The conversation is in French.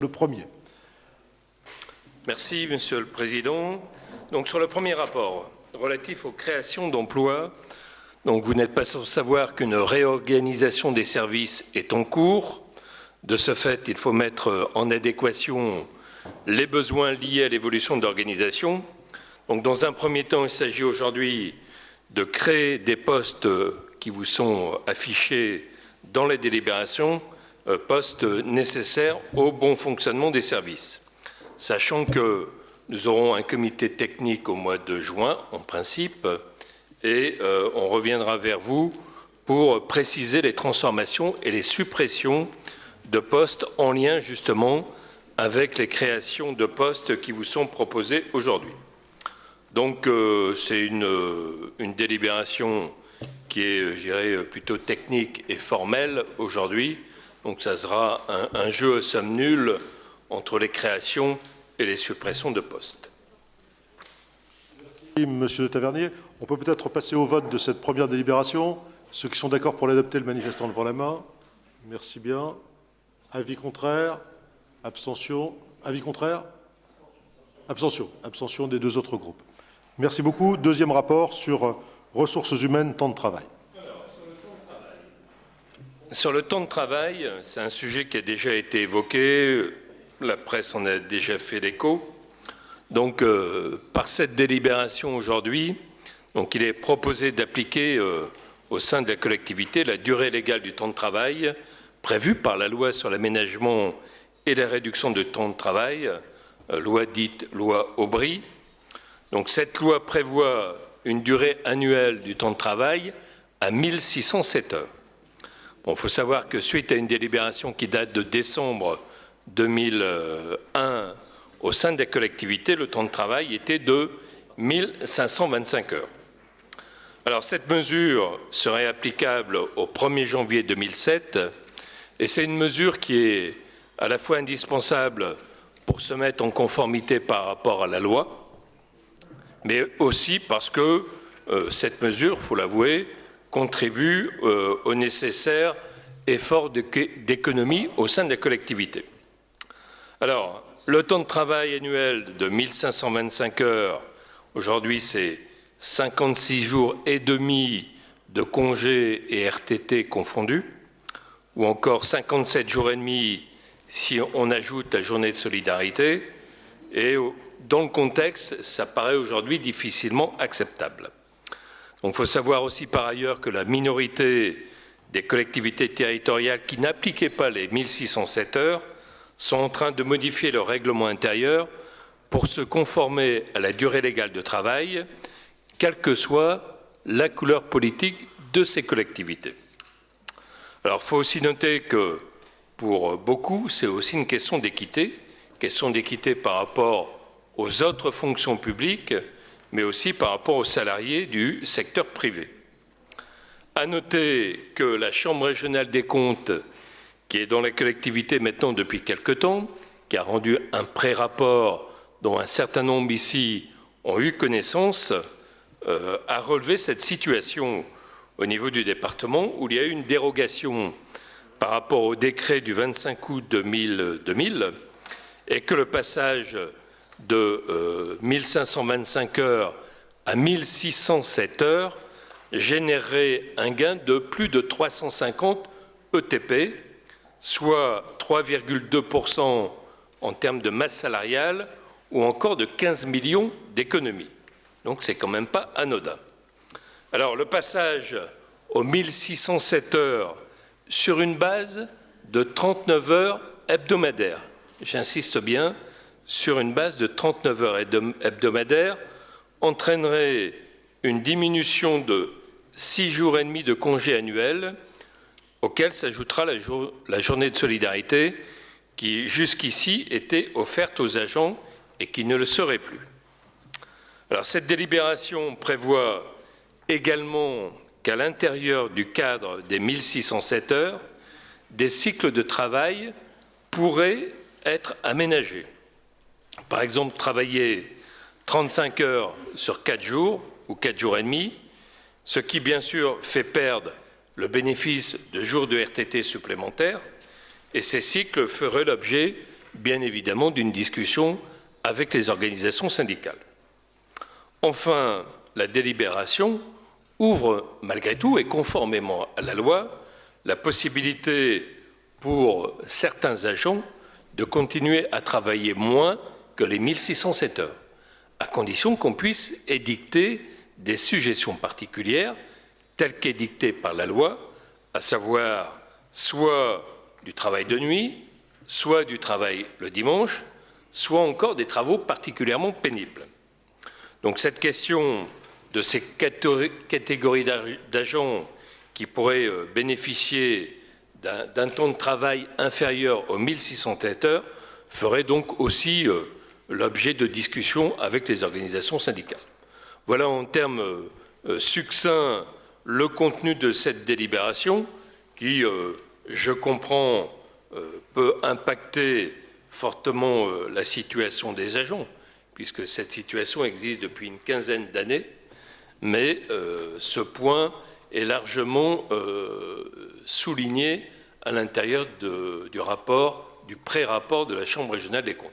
Le premier. Merci, Monsieur le Président. Donc, sur le premier rapport relatif aux créations d'emplois, donc vous n'êtes pas sans savoir qu'une réorganisation des services est en cours. De ce fait, il faut mettre en adéquation les besoins liés à l'évolution de l'organisation. Donc, dans un premier temps, il s'agit aujourd'hui de créer des postes qui vous sont affichés dans les délibérations, postes nécessaires au bon fonctionnement des services. Sachant que nous aurons un comité technique au mois de juin, en principe, et on reviendra vers vous pour préciser les transformations et les suppressions de postes en lien justement avec les créations de postes qui vous sont proposés aujourd'hui. Donc c'est une délibération qui est, je dirais, plutôt technique et formelle aujourd'hui. Donc ça sera un jeu à somme nulle entre les créations et les suppressions de postes. Merci, Monsieur Tavernier. On peut peut-être passer au vote de cette première délibération. Ceux qui sont d'accord pour l'adopter, le manifestant levant la main. Merci bien. Avis contraire. Abstention. Avis contraire. Abstention. Abstention des deux autres groupes. Merci beaucoup. Deuxième rapport sur ressources humaines, temps de travail. Sur le temps de travail, c'est un sujet qui a déjà été évoqué, la presse en a déjà fait l'écho. Donc, par cette délibération aujourd'hui, il est proposé d'appliquer au sein de la collectivité la durée légale du temps de travail prévue par la loi sur l'aménagement et la réduction du temps de travail, loi dite loi Aubry. Donc, cette loi prévoit une durée annuelle du temps de travail à 1607 heures. Il faut savoir que suite à une délibération qui date de décembre 2001 au sein de la collectivité, le temps de travail était de 1525 heures. Alors cette mesure serait applicable au 1er janvier 2007 et c'est une mesure qui est à la fois indispensable pour se mettre en conformité par rapport à la loi, mais aussi parce que cette mesure, il faut l'avouer, contribue au nécessaire effort d'économie au sein de la collectivité. Alors, le temps de travail annuel de 1525 heures, aujourd'hui c'est 56 jours et demi de congés et RTT confondus, ou encore 57 jours et demi si on ajoute la journée de solidarité, et dans le contexte, ça paraît aujourd'hui difficilement acceptable. Donc, il faut savoir aussi par ailleurs que la minorité des collectivités territoriales qui n'appliquaient pas les 1607 heures sont en train de modifier leur règlement intérieur pour se conformer à la durée légale de travail, quelle que soit la couleur politique de ces collectivités. Alors, il faut aussi noter que pour beaucoup, c'est aussi une question d'équité par rapport aux autres fonctions publiques, mais aussi par rapport aux salariés du secteur privé. À noter que la Chambre régionale des comptes, qui est dans la collectivité maintenant depuis quelque temps, qui a rendu un pré-rapport dont un certain nombre ici ont eu connaissance, a relevé cette situation au niveau du département où il y a eu une dérogation par rapport au décret du 25 août 2000 et que le passage de 1525 heures à 1607 heures générerait un gain de plus de 350 ETP, soit 3,2% en termes de masse salariale ou encore de 15 millions d'économies. Donc c'est quand même pas anodin. Alors le passage aux 1607 heures sur une base de 39 heures hebdomadaires, j'insiste bien, sur une base de 39 heures hebdomadaires, entraînerait une diminution de 6 jours et demi de congés annuels, auquel s'ajoutera la journée de solidarité qui jusqu'ici était offerte aux agents et qui ne le serait plus. Alors cette délibération prévoit également qu'à l'intérieur du cadre des 1607 heures, des cycles de travail pourraient être aménagés. Par exemple, travailler 35 heures sur 4 jours ou 4 jours et demi, ce qui bien sûr fait perdre le bénéfice de jours de RTT supplémentaires, et ces cycles feraient l'objet bien évidemment d'une discussion avec les organisations syndicales. Enfin, la délibération ouvre malgré tout et conformément à la loi la possibilité pour certains agents de continuer à travailler moins que les 1607 heures, à condition qu'on puisse édicter des sujétions particulières telles qu'édictées par la loi, à savoir soit du travail de nuit, soit du travail le dimanche, soit encore des travaux particulièrement pénibles. Donc cette question de ces catégories d'agents qui pourraient bénéficier d'un temps de travail inférieur aux 1607 heures ferait donc aussi l'objet de discussions avec les organisations syndicales. Voilà en termes succincts le contenu de cette délibération qui, je comprends, peut impacter fortement la situation des agents, puisque cette situation existe depuis une quinzaine d'années, mais ce point est largement souligné à l'intérieur du pré-rapport de la Chambre régionale des comptes.